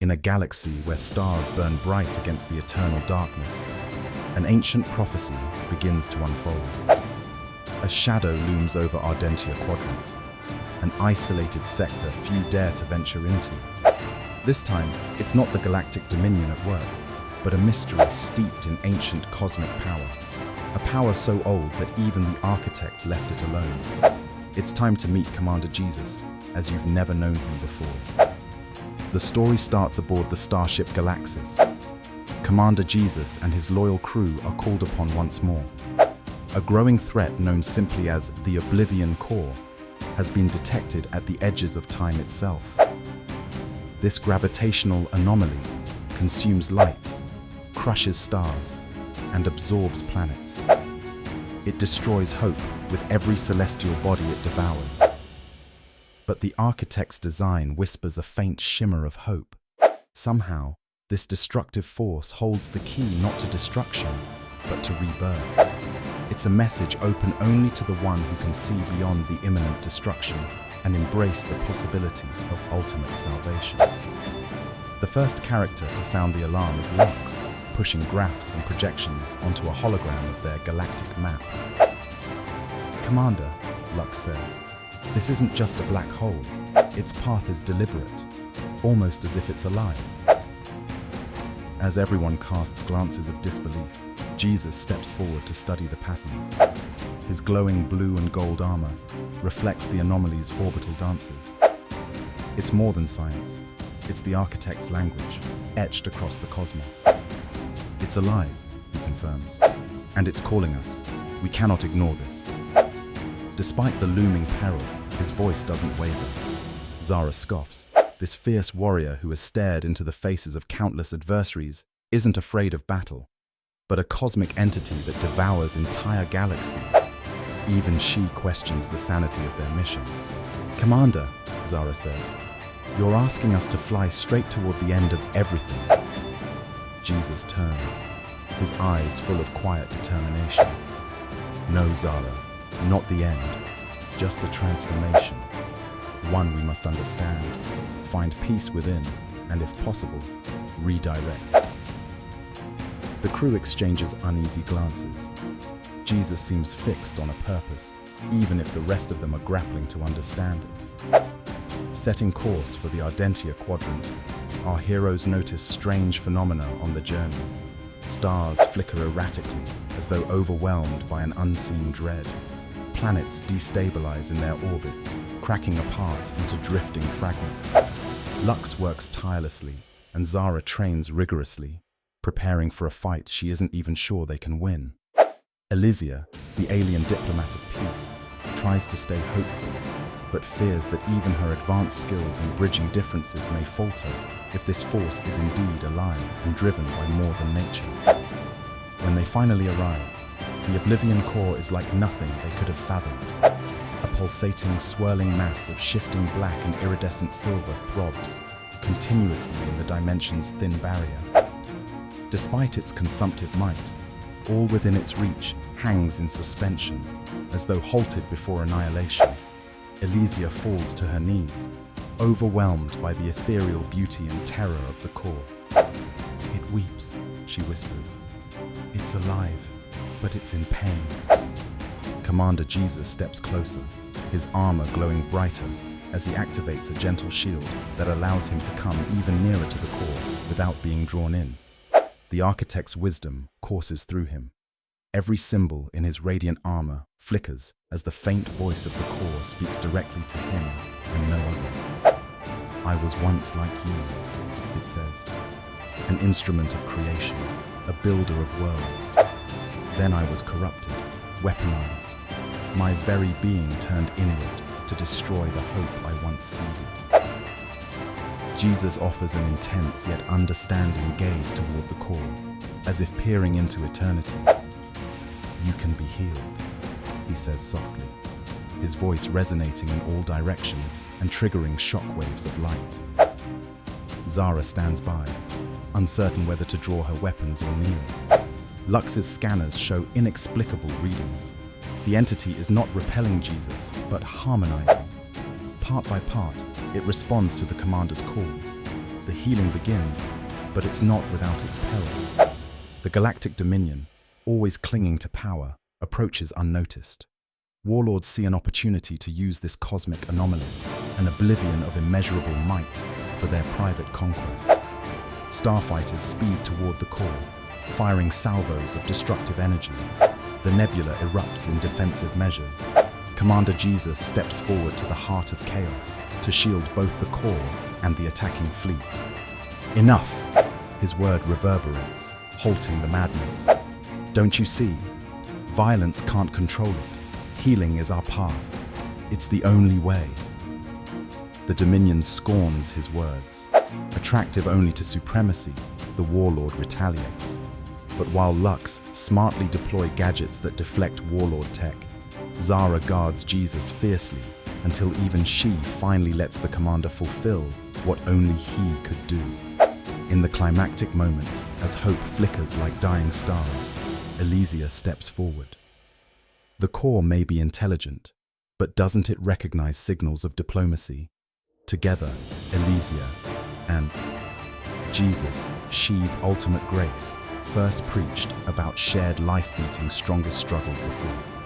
In a galaxy where stars burn bright against the eternal darkness, an ancient prophecy begins to unfold. A shadow looms over Ardentia Quadrant, an isolated sector few dare to venture into. This time, it's not the galactic dominion at work, but a mystery steeped in ancient cosmic power. A power so old that even the architect left it alone. It's time to meet Commander Jesus, as you've never known him before. The story starts aboard the starship Galaxies. Commander Jesus and his loyal crew are called upon once more. A growing threat known simply as the Oblivion Core has been detected at the edges of time itself. This gravitational anomaly consumes light, crushes stars, and absorbs planets. It destroys hope with every celestial body it devours. But the architect's design whispers a faint shimmer of hope. Somehow, this destructive force holds the key not to destruction, but to rebirth. It's a message open only to the one who can see beyond the imminent destruction and embrace the possibility of ultimate salvation. The first character to sound the alarm is Lux, pushing graphs and projections onto a hologram of their galactic map. "Commander," Lux says, "this isn't just a black hole. Its path is deliberate, almost as if it's alive." As everyone casts glances of disbelief, Jesus steps forward to study the patterns. His glowing blue and gold armor reflects the anomaly's orbital dances. It's more than science. It's the architect's language, etched across the cosmos. "It's alive," he confirms, "and it's calling us. We cannot ignore this." Despite the looming peril, his voice doesn't waver. Zara scoffs. This fierce warrior who has stared into the faces of countless adversaries isn't afraid of battle, but a cosmic entity that devours entire galaxies. Even she questions the sanity of their mission. "Commander," Zara says, "you're asking us to fly straight toward the end of everything." Jesus turns, his eyes full of quiet determination. "No, Zara. Not the end, just a transformation. One we must understand, find peace within, and if possible, redirect." The crew exchanges uneasy glances. Jesus seems fixed on a purpose, even if the rest of them are grappling to understand it. Setting course for the Ardentia Quadrant, our heroes notice strange phenomena on the journey. Stars flicker erratically, as though overwhelmed by an unseen dread. Planets destabilize in their orbits, cracking apart into drifting fragments. Lux works tirelessly, and Zara trains rigorously, preparing for a fight she isn't even sure they can win. Elysia, the alien diplomat of peace, tries to stay hopeful, but fears that even her advanced skills in bridging differences may falter if this force is indeed alive and driven by more than nature. When they finally arrive, the Oblivion Core is like nothing they could have fathomed. A pulsating, swirling mass of shifting black and iridescent silver throbs continuously in the dimension's thin barrier. Despite its consumptive might, all within its reach hangs in suspension, as though halted before annihilation. Elysia falls to her knees, overwhelmed by the ethereal beauty and terror of the core. "It weeps," she whispers. "It's alive, but it's in pain." Commander Jesus steps closer, his armor glowing brighter as he activates a gentle shield that allows him to come even nearer to the core without being drawn in. The architect's wisdom courses through him. Every symbol in his radiant armor flickers as the faint voice of the core speaks directly to him and no other. "I was once like you," it says, "an instrument of creation, a builder of worlds. Then I was corrupted, weaponized. My very being turned inward to destroy the hope I once seeded." Jesus offers an intense yet understanding gaze toward the core, as if peering into eternity. "You can be healed," he says softly, his voice resonating in all directions and triggering shockwaves of light. Zara stands by, uncertain whether to draw her weapons or kneel. Lux's scanners show inexplicable readings. The entity is not repelling Jesus, but harmonizing. Part by part, it responds to the commander's call. the healing begins, but it's not without its perils. The Galactic Dominion, always clinging to power, approaches unnoticed. Warlords see an opportunity to use this cosmic anomaly, an oblivion of immeasurable might, for their private conquest. Starfighters speed toward the core, firing salvos of destructive energy. The nebula erupts in defensive measures. Commander Jesus steps forward to the heart of chaos to shield both the core and the attacking fleet. Enough! His word reverberates, halting the madness. Don't you see? Violence can't control it. Healing is our path. It's the only way. The Dominion scorns his words. Attractive only to supremacy, the Warlord retaliates. But while Lux smartly deploy gadgets that deflect Warlord tech, Zara guards Jesus fiercely until even she finally lets the Commander fulfill what only he could do. In the climactic moment, as hope flickers like dying stars, Elysia steps forward. The core may be intelligent, but doesn't it recognize signals of diplomacy? Together, Elysia and Jesus sheathe ultimate grace, first preached about shared life beating strongest struggles before.